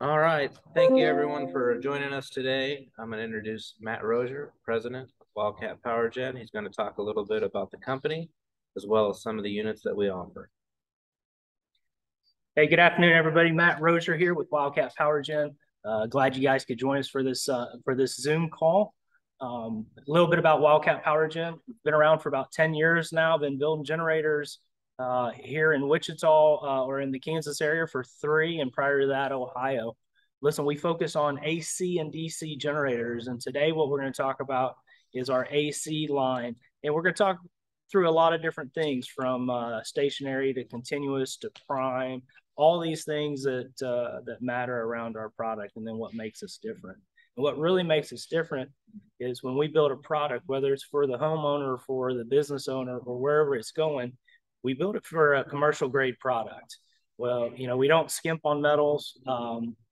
All right. Thank you, everyone, for joining us today. I'm going to introduce Matt Roeser, President of Wildcat Power Gen. He's going to talk a little bit about the company as well as some of the units that we offer. Hey, good afternoon, everybody. Matt Roeser here with Wildcat Power Gen. Glad you guys could join us for this Zoom call. A little bit about Wildcat Power Gen. We've been around for about 10 years now. Been building generators here in Wichita or in the Kansas area for 3, and prior to that, Ohio. Listen, we focus on AC and DC generators, and today what we're going to talk about is our AC line, and we're going to talk through a lot of different things from stationary to continuous to prime, all these things that matter around our product, and then what makes us different. And what really makes us different is when we build a product, whether it's for the homeowner, for the business owner, or wherever it's going, we build it for a commercial grade product. Well, we don't skimp on metals.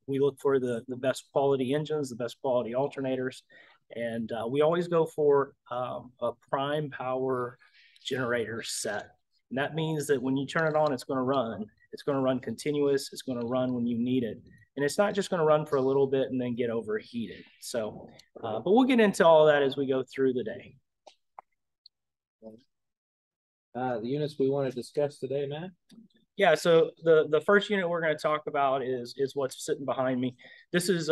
We look for the best quality engines, the best quality alternators, and we always go for a prime power generator set. And that means that when you turn it on, it's going to run. It's going to run continuous. It's going to run when you need it. And it's not just going to run for a little bit and then get overheated. So, but we'll get into all of that as we go through the day. The units we want to discuss today, Matt? Yeah, so the first unit we're going to talk about is what's sitting behind me. This is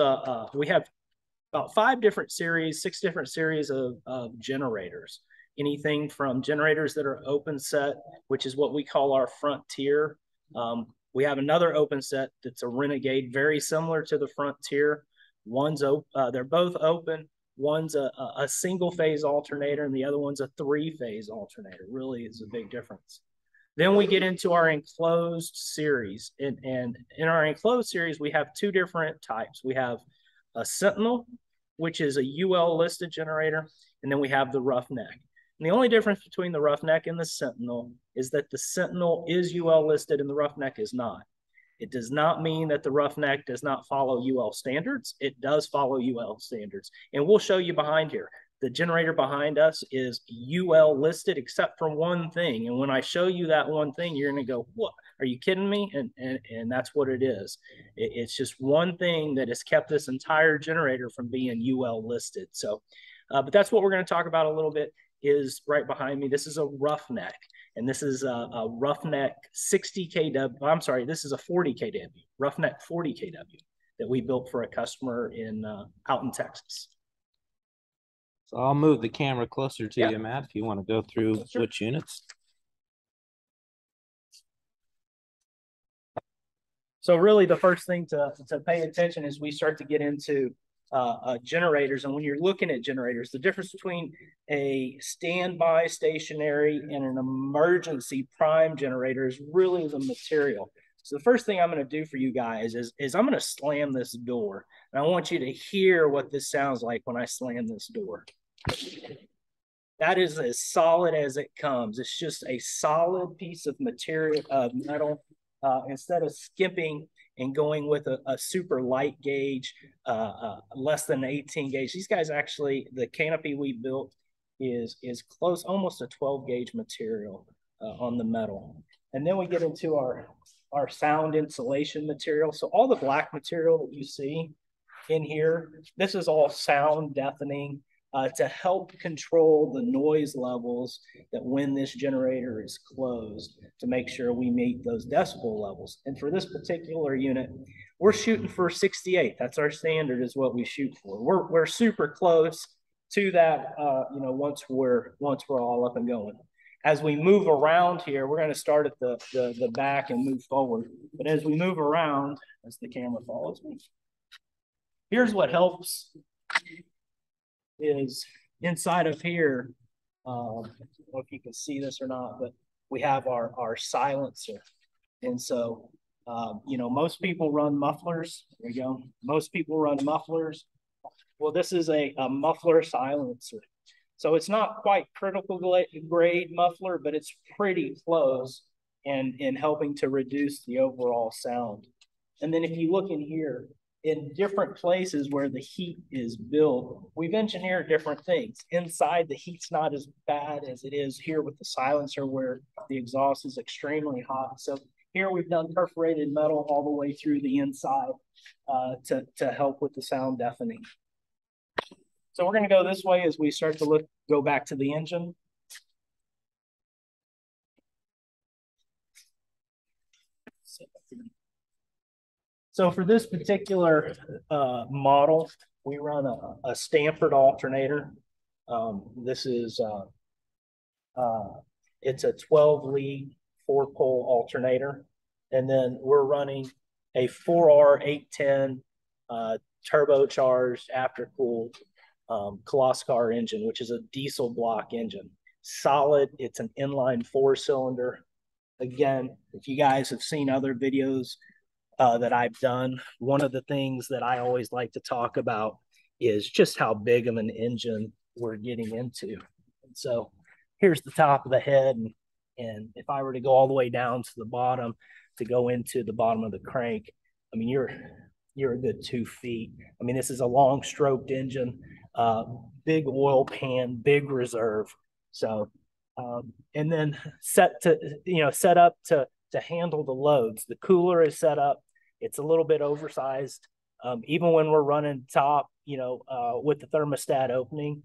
we have about 5 different series, 6 different series of generators. Anything from generators that are open set, which is what we call our Frontier. We have another open set that's a Renegade, very similar to the Frontier. They're both open. One's a single phase alternator and the other one's a 3-phase alternator. Really is a big difference. Then we get into our enclosed series. And in our enclosed series, we have 2 different types. We have a Sentinel, which is a UL listed generator, and then we have the Roughneck. And the only difference between the Roughneck and the Sentinel is that the Sentinel is UL listed and the Roughneck is not. It does not mean that the Roughneck does not follow UL standards. It does follow UL standards. And we'll show you behind here. The generator behind us is UL listed except for one thing. And when I show you that one thing, you're going to go, what? Are you kidding me? And that's what it is. It's just one thing that has kept this entire generator from being UL listed. So, but that's what we're going to talk about a little bit. Is right behind me. This is a Roughneck, and this is a Roughneck 60 kW. I'm sorry, this is a 40 kW, Roughneck 40 kW that we built for a customer out in Texas. So I'll move the camera closer to you, Matt, if you want to go through which units. So really the first thing to pay attention is we start to get into generators. And when you're looking at generators, the difference between a standby stationary and an emergency prime generator is really the material. So the first thing I'm going to do for you guys is I'm going to slam this door. And I want you to hear what this sounds like when I slam this door. That is as solid as it comes. It's just a solid piece of material, metal. Instead of skipping and going with a super light gauge, less than 18 gauge. These guys actually, the canopy we built is close, almost a 12 gauge material on the metal. And then we get into our sound insulation material. So all the black material that you see in here, this is all sound deafening to help control the noise levels that when this generator is closed to make sure we meet those decibel levels. And for this particular unit, we're shooting for 68. That's our standard is what we shoot for. We're super close to that, once we're all up and going. As we move around here, we're going to start at the back and move forward. But as we move around, as the camera follows me, here's what helps is inside of here. I don't know if you can see this or not, but we have our silencer. And so, most people run mufflers. There you go. Most people run mufflers. Well, this is a muffler silencer. So it's not quite critical grade muffler, but it's pretty close in helping to reduce the overall sound. And then if you look in here, in different places where the heat is built, we've engineered different things. Inside, the heat's not as bad as it is here with the silencer where the exhaust is extremely hot. So Here we've done perforated metal all the way through the inside to help with the sound deafening. So we're going to go this way as we start to go back to the engine. So for this particular model, we run a Stanford alternator. This is it's a 12 lead 4-pole alternator, and then we're running a 4R 810 turbocharged aftercooled Coloscar engine, which is a diesel block engine. Solid. It's an inline 4-cylinder. Again, if you guys have seen other videos that I've done, one of the things that I always like to talk about is just how big of an engine we're getting into. And so here's the top of the head. And if I were to go all the way down to the bottom to go into the bottom of the crank, I mean, you're a good 2 feet. I mean, this is a long stroked engine, big oil pan, big reserve. So, and then set up to handle the loads. The cooler is set up. It's a little bit oversized. Even when we're running top, with the thermostat opening,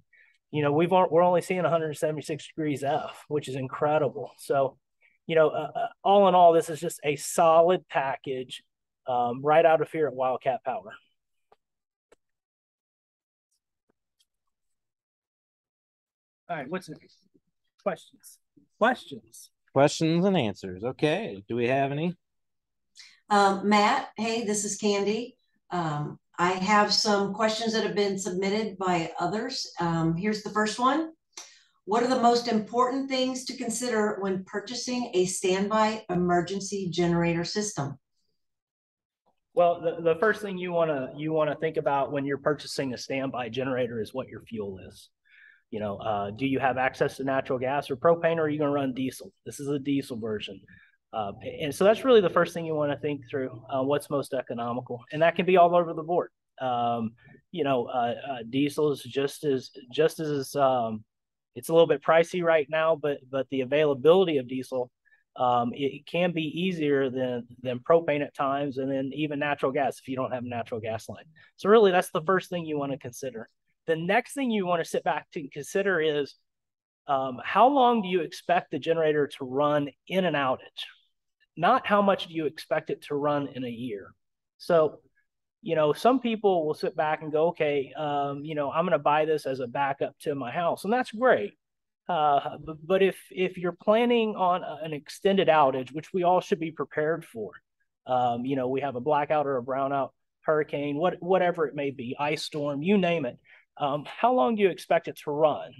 we're only seeing 176 degrees F, which is incredible. So, all in all, this is just a solid package right out of here at Wildcat Power. All right, what's next? Questions and answers. Okay. Do we have any? Matt, hey, this is Candy. I have some questions that have been submitted by others. Here's the first one. What are the most important things to consider when purchasing a standby emergency generator system? Well, the first thing you want to think about when you're purchasing a standby generator is what your fuel is. Do you have access to natural gas or propane, or are you going to run diesel? This is a diesel version. And so that's really the first thing you want to think through, what's most economical. And that can be all over the board. Diesel is just as it's a little bit pricey right now, but the availability of diesel, it can be easier than propane at times, and then even natural gas if you don't have a natural gas line. So really, that's the first thing you want to consider. The next thing you want to sit back to consider is how long do you expect the generator to run in an outage? Not how much do you expect it to run in a year. So, some people will sit back and go, okay, I'm going to buy this as a backup to my house, and that's great. But if you're planning on an extended outage, which we all should be prepared for, we have a blackout or a brownout, hurricane, whatever it may be, ice storm, you name it. How long do you expect it to run?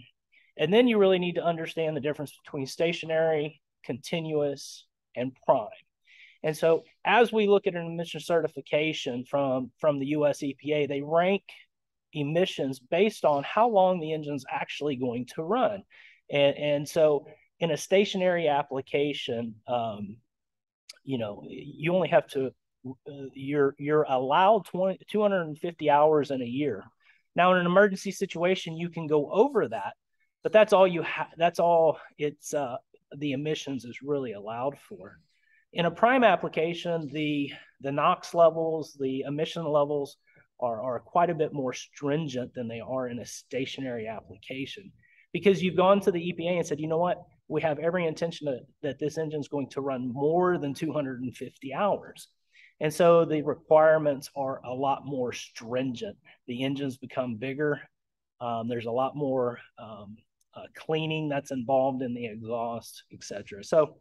And then you really need to understand the difference between stationary, continuous, and prime. And so as we look at an emission certification from the US EPA, they rank emissions based on how long the engine's actually going to run. And so in a stationary application, you only have to, you're allowed 250 hours in a year. Now, in an emergency situation, you can go over that, but that's all you have. That's all the emissions is really allowed for. In a prime application, the NOx levels, the emission levels are quite a bit more stringent than they are in a stationary application, because you've gone to the EPA and said, you know what, we have every intention that this engine is going to run more than 250 hours. And so the requirements are a lot more stringent. The engines become bigger. There's a lot more cleaning that's involved in the exhaust, et cetera. So,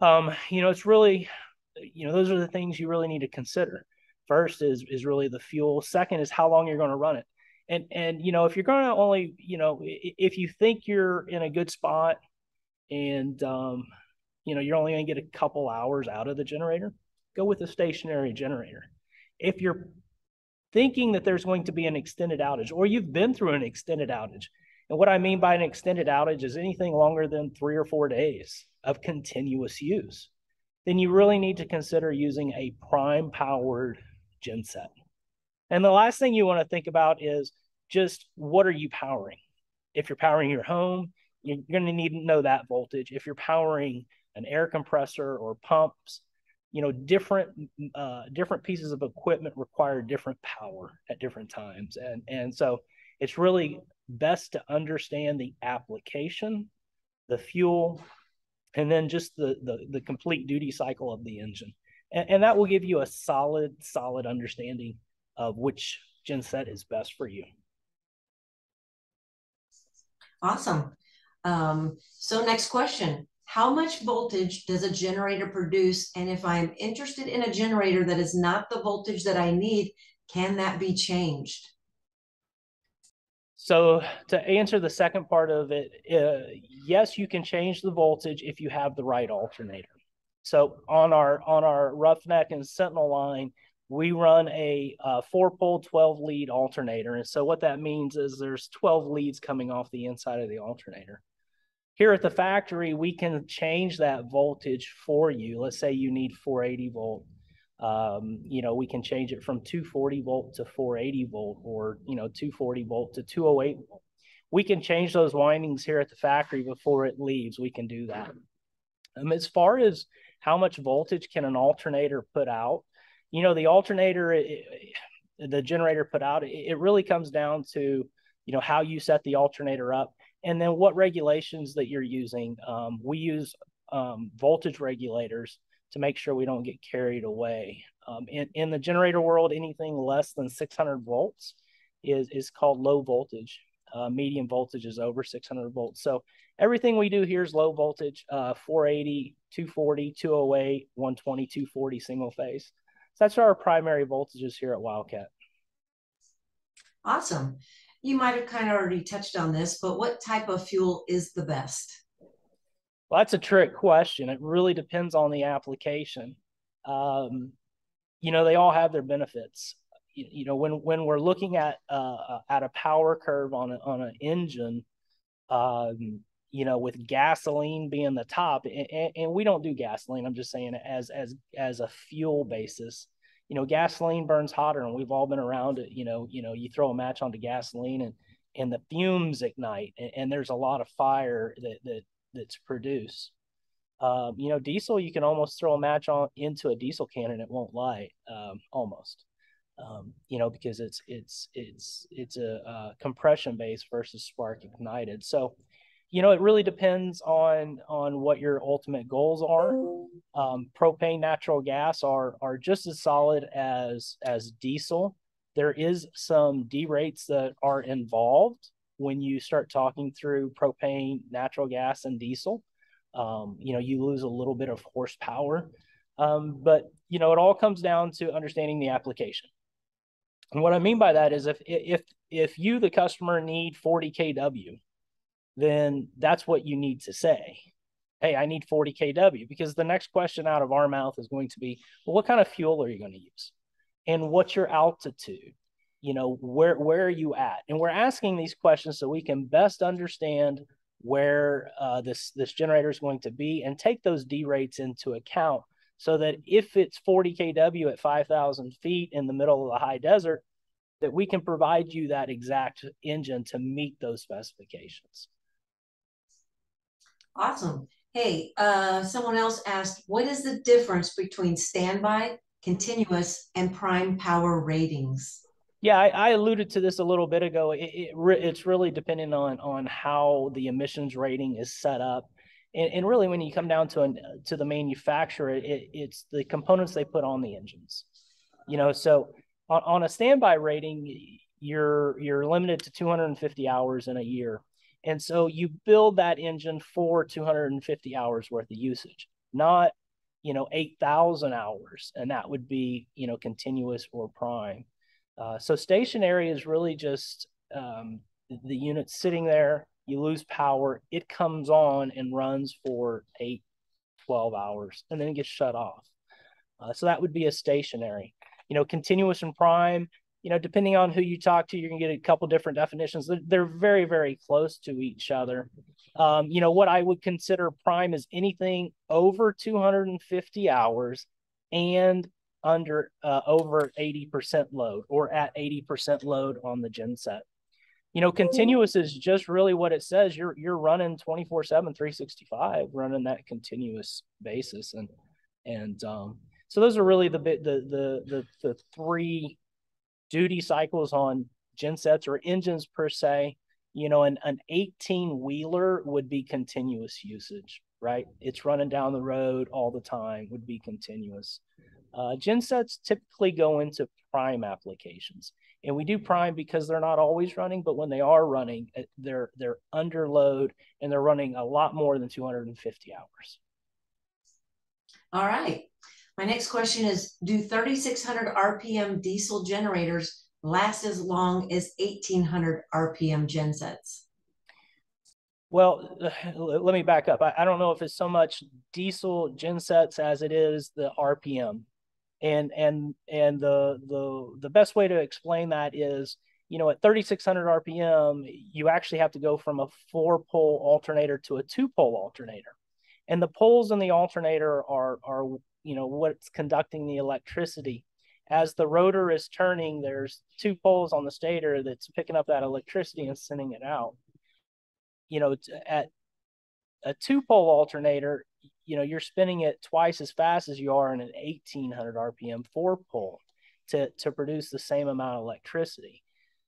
it's really, those are the things you really need to consider. First is really the fuel. Second is how long you're going to run it. And if you're going to only, if you think you're in a good spot and, you're only going to get a couple hours out of the generator, go with a stationary generator. If you're thinking that there's going to be an extended outage, or you've been through an extended outage, and what I mean by an extended outage is anything longer than 3 or 4 days of continuous use, then you really need to consider using a prime powered genset. And the last thing you want to think about is just what are you powering? If you're powering your home, you're going to need to know that voltage. If you're powering an air compressor or pumps, different pieces of equipment require different power at different times. And so it's really best to understand the application, the fuel, and then just the complete duty cycle of the engine. And that will give you a solid understanding of which genset is best for you. Awesome. So next question. How much voltage does a generator produce? And if I'm interested in a generator that is not the voltage that I need, can that be changed? So to answer the second part of it, yes, you can change the voltage if you have the right alternator. So on our Roughneck and Sentinel line, we run a 4-pole 12 lead alternator. And so what that means is there's 12 leads coming off the inside of the alternator. Here at the factory, we can change that voltage for you. Let's say you need 480 volt. We can change it from 240 volt to 480 volt, or 240 volt to 208 volt. We can change those windings here at the factory before it leaves. We can do that. As far as how much voltage can an alternator put out, the alternator, the generator put out, it really comes down to how you set the alternator up, and then what regulations that you're using. We use voltage regulators to make sure we don't get carried away. In the generator world, anything less than 600 volts is called low voltage. Medium voltage is over 600 volts. So everything we do here is low voltage, 480, 240, 208, 120, 240 single phase. So that's our primary voltages here at Wildcat. Awesome. You might have kind of already touched on this, but what type of fuel is the best? Well, that's a trick question. It really depends on the application. They all have their benefits. When we're looking at a power curve on an engine, with gasoline being the top, and we don't do gasoline. I'm just saying it as a fuel basis. Gasoline burns hotter, and we've all been around it. You throw a match onto gasoline, and the fumes ignite, and there's a lot of fire that's produced. Diesel, you can almost throw a match into a diesel can and it won't light, almost. Because it's a compression base versus spark ignited. So, it really depends on what your ultimate goals are. Propane, natural gas are just as solid as diesel. There is some derates that are involved when you start talking through propane, natural gas, and diesel. You lose a little bit of horsepower, but it all comes down to understanding the application. And what I mean by that is if you, the customer, need 40 kW, then that's what you need to say. Hey, I need 40 kW, because the next question out of our mouth is going to be, well, what kind of fuel are you going to use? And what's your altitude? Where are you at? And we're asking these questions so we can best understand where this generator is going to be and take those derates into account, so that if it's 40 kW at 5,000 feet in the middle of the high desert, that we can provide you that exact engine to meet those specifications. Awesome. Hey, someone else asked, what is the difference between standby, continuous, and prime power ratings? Yeah, I alluded to this a little bit ago. It's really dependent on how the emissions rating is set up. And really, when you come down to the manufacturer, it's the components they put on the engines. So on a standby rating, you're limited to 250 hours in a year. And so you build that engine for 250 hours worth of usage, not 8,000 hours. And that would be continuous or prime. So stationary is really just the unit sitting there. You lose power, it comes on and runs for 8-12 hours, and then it gets shut off. So that would be a stationary. Continuous and prime, depending on who you talk to, you're gonna get a couple different definitions. They're very, very close to each other. What I would consider prime is anything over 250 hours and under over 80% load, or at 80% load on the genset. Continuous is just really what it says. You're running 24/7, 365, running that continuous basis, and So those are really the three duty cycles on gensets or engines per se. You know, an 18-wheeler would be continuous usage, right? It's running down the road all the time, would be continuous. Gensets typically go into prime applications. And we do prime because they're not always running, but when they are running, they're under load and they're running a lot more than 250 hours. All right. My next question is, do 3,600 RPM diesel generators last as long as 1,800 RPM gensets? Well, let me back up. I don't know if it's so much diesel gensets as it is the RPM. And the best way to explain that is, you know, at 3,600 RPM, you actually have to go from a 4-pole alternator to a 2-pole alternator. And the poles in the alternator are you know, what's conducting the electricity. As the rotor is turning, there's 2 poles on the stator that's picking up that electricity and sending it out. You know, at a 2-pole alternator, you know, you're spinning it twice as fast as you are in an 1,800 RPM 4-pole to produce the same amount of electricity.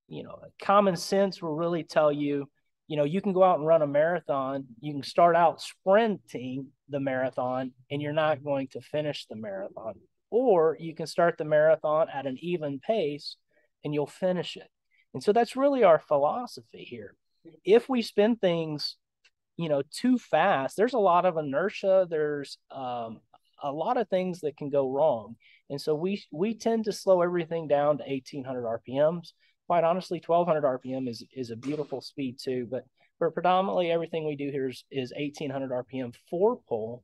You know, common sense will really tell you, you know, you can go out and run a marathon. You can start out sprinting the marathon and you're not going to finish the marathon. Or you can start the marathon at an even pace and you'll finish it. And so that's really our philosophy here. If we spin things, you know, too fast, there's a lot of inertia. There's a lot of things that can go wrong. And so we tend to slow everything down to 1,800 RPMs. Quite honestly, 1,200 RPM is a beautiful speed too, but for predominantly everything we do here is 1,800 RPM 4-pole.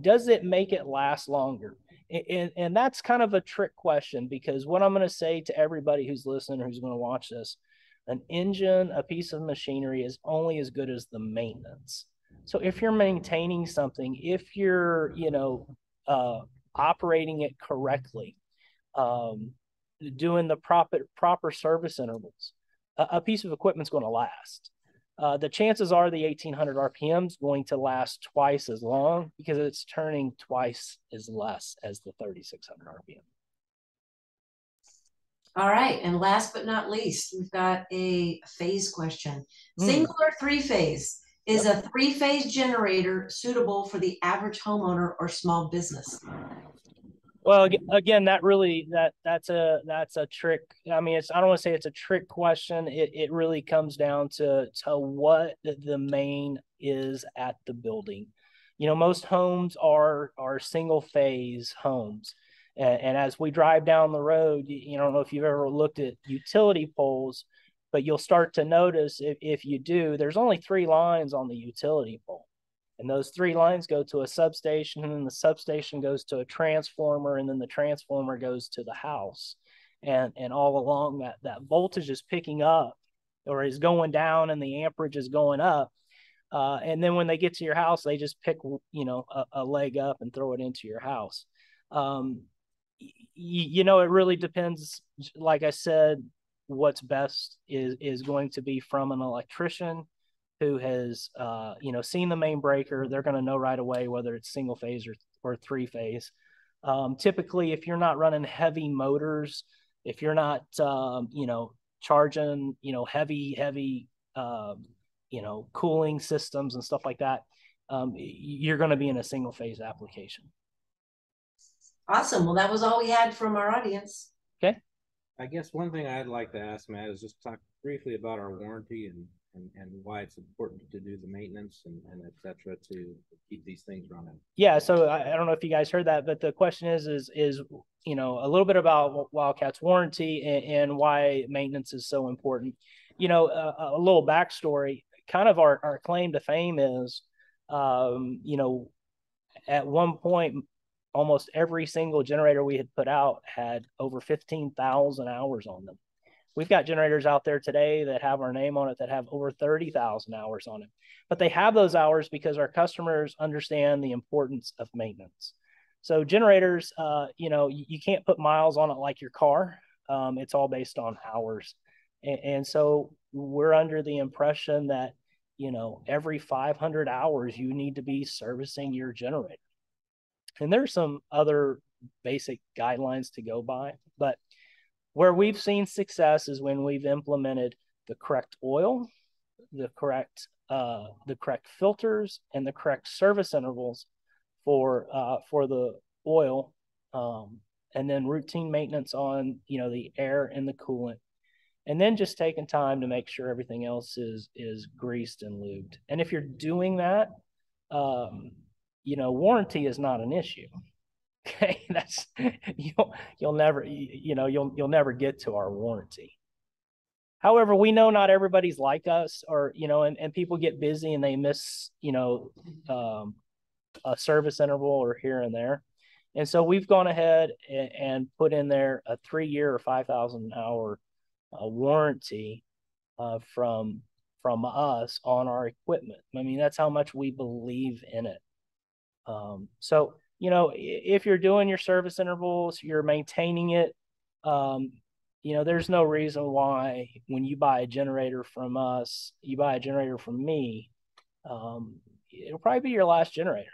Does it make it last longer? And that's kind of a trick question, because what I'm going to say to everybody who's listening or who's going to watch this, an engine, a piece of machinery is only as good as the maintenance. So if you're maintaining something, if you're, you know, operating it correctly, doing the proper service intervals, a piece of equipment's going to last. The chances are the 1,800 RPM is going to last twice as long because it's turning twice as less as the 3,600 RPM. All right. And last but not least, we've got a phase question. Single or 3-phase? Is a 3-phase generator suitable for the average homeowner or small business? Well, again, that's a trick. I mean, I don't want to say it's a trick question. It really comes down to what the main is at the building. You know, most homes are single phase homes. And as we drive down the road, you don't know if you've ever looked at utility poles, but you'll start to notice if you do, there's only 3 lines on the utility pole. And those 3 lines go to a substation, and then the substation goes to a transformer, and then the transformer goes to the house. And all along that voltage is picking up or is going down and the amperage is going up. And then when they get to your house, they just pick, you know, a leg up and throw it into your house. You know, it really depends. Like I said, what's best is going to be from an electrician who has, you know, seen the main breaker. They're going to know right away whether it's single phase or 3-phase. Typically, if you're not running heavy motors, if you're not, you know, charging, you know, heavy, you know, cooling systems and stuff like that, you're going to be in a single phase application. Awesome. Well, that was all we had from our audience. Okay. I guess one thing I'd like to ask, Matt, is just talk briefly about our warranty and why it's important to do the maintenance and et cetera to keep these things running. Yeah, so I don't know if you guys heard that, but the question is you know, a little bit about Wildcat's warranty and why maintenance is so important. You know, a little backstory, kind of our claim to fame is, you know, at one point, almost every single generator we had put out had over 15,000 hours on them. We've got generators out there today that have our name on it that have over 30,000 hours on it. But they have those hours because our customers understand the importance of maintenance. So generators, you know, you can't put miles on it like your car. It's all based on hours. And so we're under the impression that, you know, every 500 hours, you need to be servicing your generator. And there's some other basic guidelines to go by. But where we've seen success is when we've implemented the correct oil, the correct filters, and the correct service intervals for the oil, and then routine maintenance on the air and the coolant, and then just taking time to make sure everything else is greased and lubed. And if you're doing that, warranty is not an issue. Okay, that's you'll never get to our warranty. However, we know not everybody's like us, or and people get busy and they miss a service interval or here and there. And so we've gone ahead and put in there a 3-year or 5,000 hour warranty from us on our equipment. I mean, that's how much we believe in it. So if you're doing your service intervals, you're maintaining it, there's no reason why when you buy a generator from us, you buy a generator from me, it'll probably be your last generator,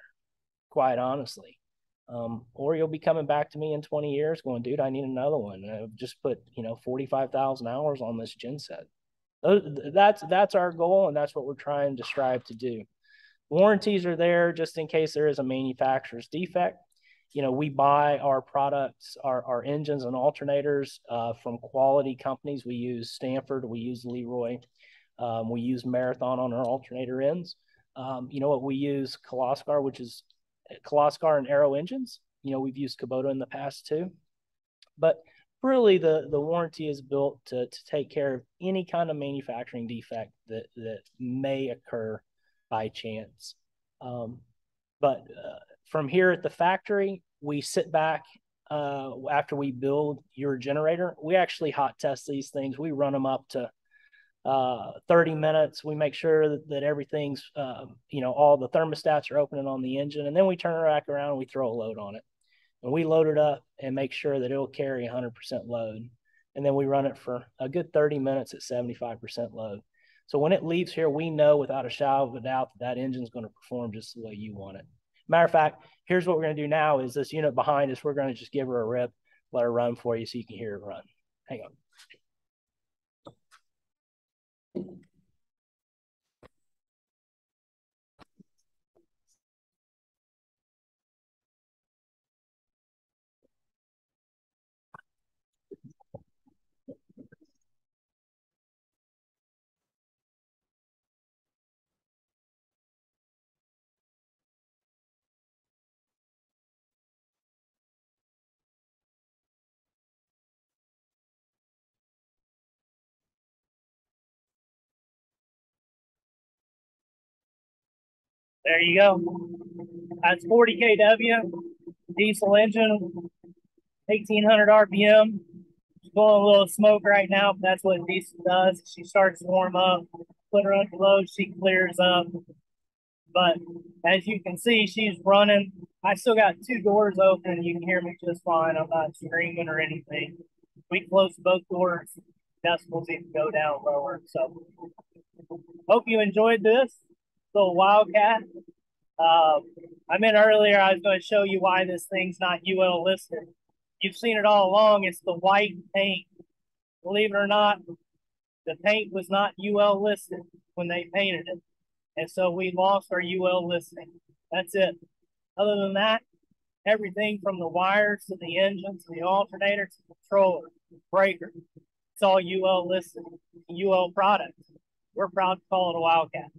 quite honestly. Or you'll be coming back to me in 20 years going, dude, I need another one. I've just put 45,000 hours on this gen set. That's our goal, and that's what we're trying to strive to do. Warranties are there just in case there is a manufacturer's defect. We buy our products, our engines and alternators from quality companies. We use Stanford, we use Leroy, we use Marathon on our alternator ends. We use Koloskar, which is Koloskar and Aero engines. We've used Kubota in the past too. But really the warranty is built to take care of any kind of manufacturing defect that may occur by chance. But from here at the factory, we sit back after we build your generator. We actually hot test these things. We run them up to 30 minutes. We make sure that everything's, all the thermostats are opening on the engine, and then we turn it back around and we throw a load on it. And we load it up and make sure that it'll carry 100% load. And then we run it for a good 30 minutes at 75% load. So when it leaves here, we know without a shadow of a doubt that engine's going to perform just the way you want it. Matter of fact, here's what we're going to do now is this unit behind us, we're going to just give her a rip, let her run for you so you can hear it run. Hang on. There you go. That's 40 kW, diesel engine, 1,800 RPM. She's blowing a little smoke right now, but that's what diesel does. She starts to warm up, put her under load, she clears up. But as you can see, she's running. I still got 2 doors open. You can hear me just fine. I'm not screaming or anything. We close both doors. Decibels even go down lower. So hope you enjoyed this little Wildcat. I meant earlier I was going to show you why this thing's not UL listed. You've seen it all along. It's the white paint. Believe it or not, the paint was not UL listed when they painted it. And so we lost our UL listing. That's it. Other than that, everything from the wires to the engines, to the alternator, to the controller, breaker, it's all UL listed, UL products. We're proud to call it a Wildcat.